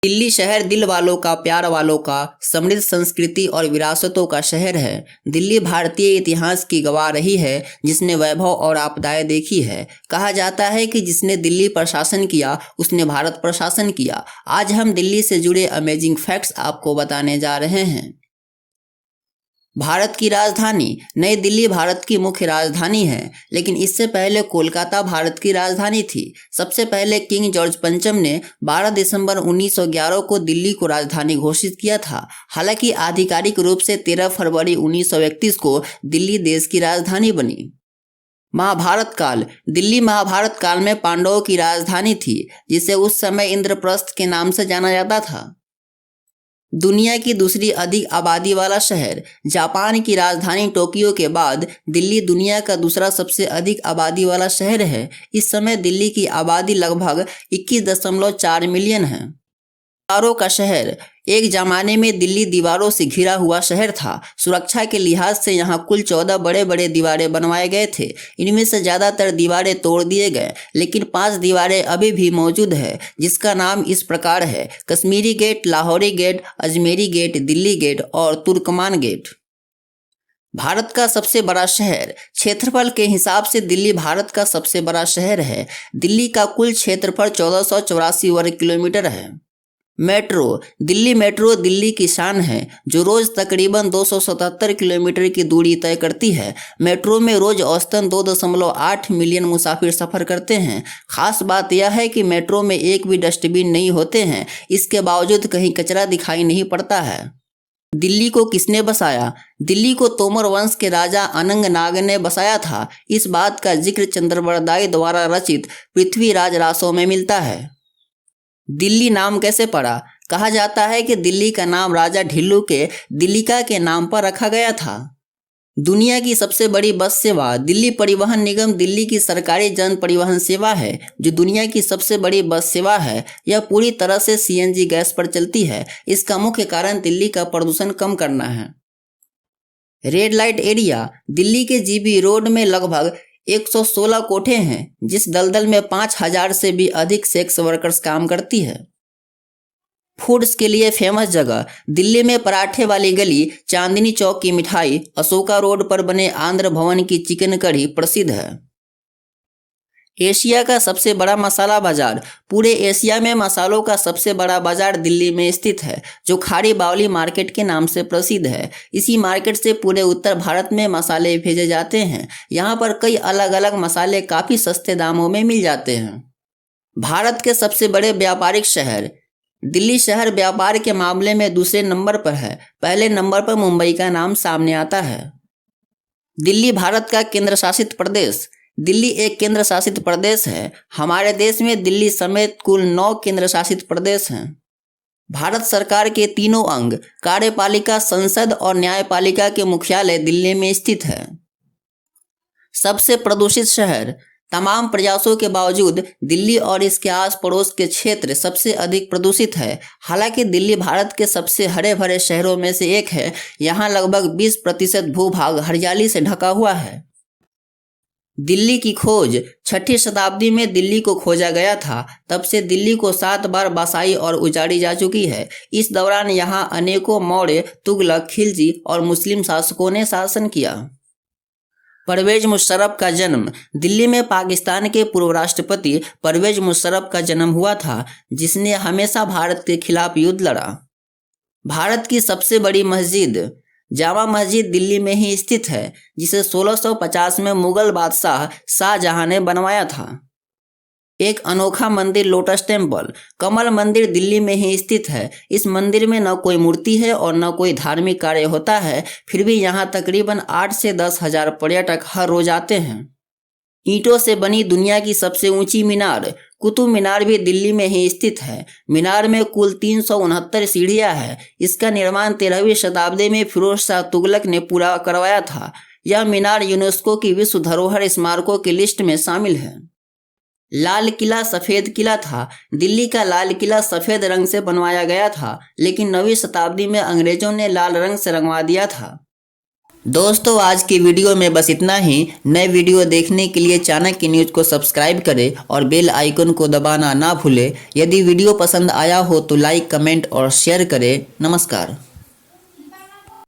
दिल्ली शहर दिल वालों का, प्यार वालों का, समृद्ध संस्कृति और विरासतों का शहर है। दिल्ली भारतीय इतिहास की गवाह रही है, जिसने वैभव और आपदाएं देखी है। कहा जाता है कि जिसने दिल्ली पर शासन किया उसने भारत पर शासन किया। आज हम दिल्ली से जुड़े अमेजिंग फैक्ट्स आपको बताने जा रहे हैं। भारत की राजधानी नई दिल्ली भारत की मुख्य राजधानी है, लेकिन इससे पहले कोलकाता भारत की राजधानी थी। सबसे पहले किंग जॉर्ज पंचम ने 12 दिसंबर 1911 को दिल्ली को राजधानी घोषित किया था। हालांकि आधिकारिक रूप से 13 फरवरी 1931 को दिल्ली देश की राजधानी बनी। महाभारत काल दिल्ली महाभारत काल में पांडवों की राजधानी थी, जिसे उस समय इंद्रप्रस्थ के नाम से जाना जाता था। दुनिया की दूसरी अधिक आबादी वाला शहर जापान की राजधानी टोक्यो के बाद दिल्ली दुनिया का दूसरा सबसे अधिक आबादी वाला शहर है। इस समय दिल्ली की आबादी लगभग 21.4 मिलियन है। दीवारों का शहर एक जमाने में दिल्ली दीवारों से घिरा हुआ शहर था। सुरक्षा के लिहाज से यहाँ कुल 14 बड़े बड़े दीवारें बनवाए गए थे। इनमें से ज़्यादातर दीवारें तोड़ दिए गए, लेकिन 5 दीवारें अभी भी मौजूद है, जिसका नाम इस प्रकार है: Kashmiri gate, Lahori gate, Ajmeri gate, Delhi gate और तुर्कमान गेट। भारत का सबसे बड़ा शहर क्षेत्रफल के हिसाब से दिल्ली भारत का सबसे बड़ा शहर है। दिल्ली का कुल क्षेत्रफल 1484 वर्ग किलोमीटर है। मेट्रो मेट्रो दिल्ली की शान है, जो रोज तकरीबन 277 किलोमीटर की दूरी तय करती है। मेट्रो में रोज औसतन 2.8 मिलियन मुसाफिर सफर करते हैं। खास बात यह है कि मेट्रो में एक भी डस्टबिन नहीं होते हैं। इसके बावजूद कहीं कचरा दिखाई नहीं पड़ता है। दिल्ली को किसने बसाया? दिल्ली को तोमर वंश के राजा अनंग नाग ने बसाया था। इस बात का जिक्र चंद्रबरदाई द्वारा रचित पृथ्वीराज रासों में मिलता है। दिल्ली नाम कैसे पड़ा? कहा जाता है कि दिल्ली का नाम राजा ढिल्लू के दिल्लिका के नाम पर रखा गया था। दुनिया की सबसे बड़ी बस सेवा दिल्ली परिवहन निगम दिल्ली की सरकारी जन परिवहन सेवा है, जो दुनिया की सबसे बड़ी बस सेवा है। यह पूरी तरह से सीएनजी गैस पर चलती है। इसका मुख्य कारण दिल्ली का प्रदूषण कम करना है। रेड लाइट एरिया दिल्ली के जीबी रोड में लगभग 116 कोठे हैं, जिस दलदल में 5000 से भी अधिक सेक्स वर्कर्स काम करती है। फूड्स के लिए फेमस जगह दिल्ली में पराठे वाली गली, चांदनी चौक की मिठाई, अशोका रोड पर बने आंध्र भवन की चिकन कढ़ी प्रसिद्ध है। एशिया का सबसे बड़ा मसाला बाजार पूरे एशिया में मसालों का सबसे बड़ा बाजार दिल्ली में स्थित है, जो खारी बावली मार्केट के नाम से प्रसिद्ध है। इसी मार्केट से पूरे उत्तर भारत में मसाले भेजे जाते हैं। यहाँ पर कई अलग अलग मसाले काफ़ी सस्ते दामों में मिल जाते हैं। भारत के सबसे बड़े व्यापारिक शहर दिल्ली शहर व्यापार के मामले में दूसरे नंबर पर है। पहले नंबर पर मुंबई का नाम सामने आता है। दिल्ली भारत का केंद्र शासित प्रदेश दिल्ली एक केंद्र शासित प्रदेश है। हमारे देश में दिल्ली समेत कुल 9 केंद्र शासित प्रदेश हैं। भारत सरकार के तीनों अंग कार्यपालिका, संसद और न्यायपालिका के मुख्यालय दिल्ली में स्थित है। सबसे प्रदूषित शहर तमाम प्रयासों के बावजूद दिल्ली और इसके आस पड़ोस के क्षेत्र सबसे अधिक प्रदूषित है। हालांकि दिल्ली भारत के सबसे हरे भरे शहरों में से एक है। यहाँ लगभग 20% भूभाग हरियाली से ढका हुआ है। दिल्ली की खोज 6ठी शताब्दी में दिल्ली को खोजा गया था। तब से दिल्ली को 7 बार बसाई और उजाड़ी जा चुकी है। इस दौरान यहाँ अनेकों मौर्य, तुगलक, खिलजी और मुस्लिम शासकों ने शासन किया। परवेज मुशर्रफ का जन्म दिल्ली में पाकिस्तान के पूर्व राष्ट्रपति परवेज मुशर्रफ का जन्म हुआ था, जिसने हमेशा भारत के खिलाफ युद्ध लड़ा। भारत की सबसे बड़ी मस्जिद जामा मस्जिद दिल्ली में ही स्थित है, जिसे 1650 में मुगल बादशाह शाहजहां ने बनवाया था। एक अनोखा मंदिर लोटस टेम्पल कमल मंदिर दिल्ली में ही स्थित है। इस मंदिर में न कोई मूर्ति है और न कोई धार्मिक कार्य होता है, फिर भी यहाँ तकरीबन 8 से 10 हजार पर्यटक हर रोज आते हैं। ईंटों से बनी दुनिया की सबसे ऊंची मीनार कुतुब मीनार भी दिल्ली में ही स्थित है। मीनार में कुल 369 सीढ़ियां हैं। इसका निर्माण 13वीं शताब्दी में फिरोज शाह तुगलक ने पूरा करवाया था। यह मीनार यूनेस्को की विश्व धरोहर स्मारकों की लिस्ट में शामिल है। लाल किला सफ़ेद किला था। दिल्ली का लाल किला सफ़ेद रंग से बनवाया गया था, लेकिन 9वीं शताब्दी में अंग्रेजों ने लाल रंग से रंगवा दिया था। दोस्तों आज की वीडियो में बस इतना ही। नए वीडियो देखने के लिए चाणक्य न्यूज को सब्सक्राइब करें और बेल आइकन को दबाना ना भूलें। यदि वीडियो पसंद आया हो तो लाइक, कमेंट और शेयर करें। नमस्कार।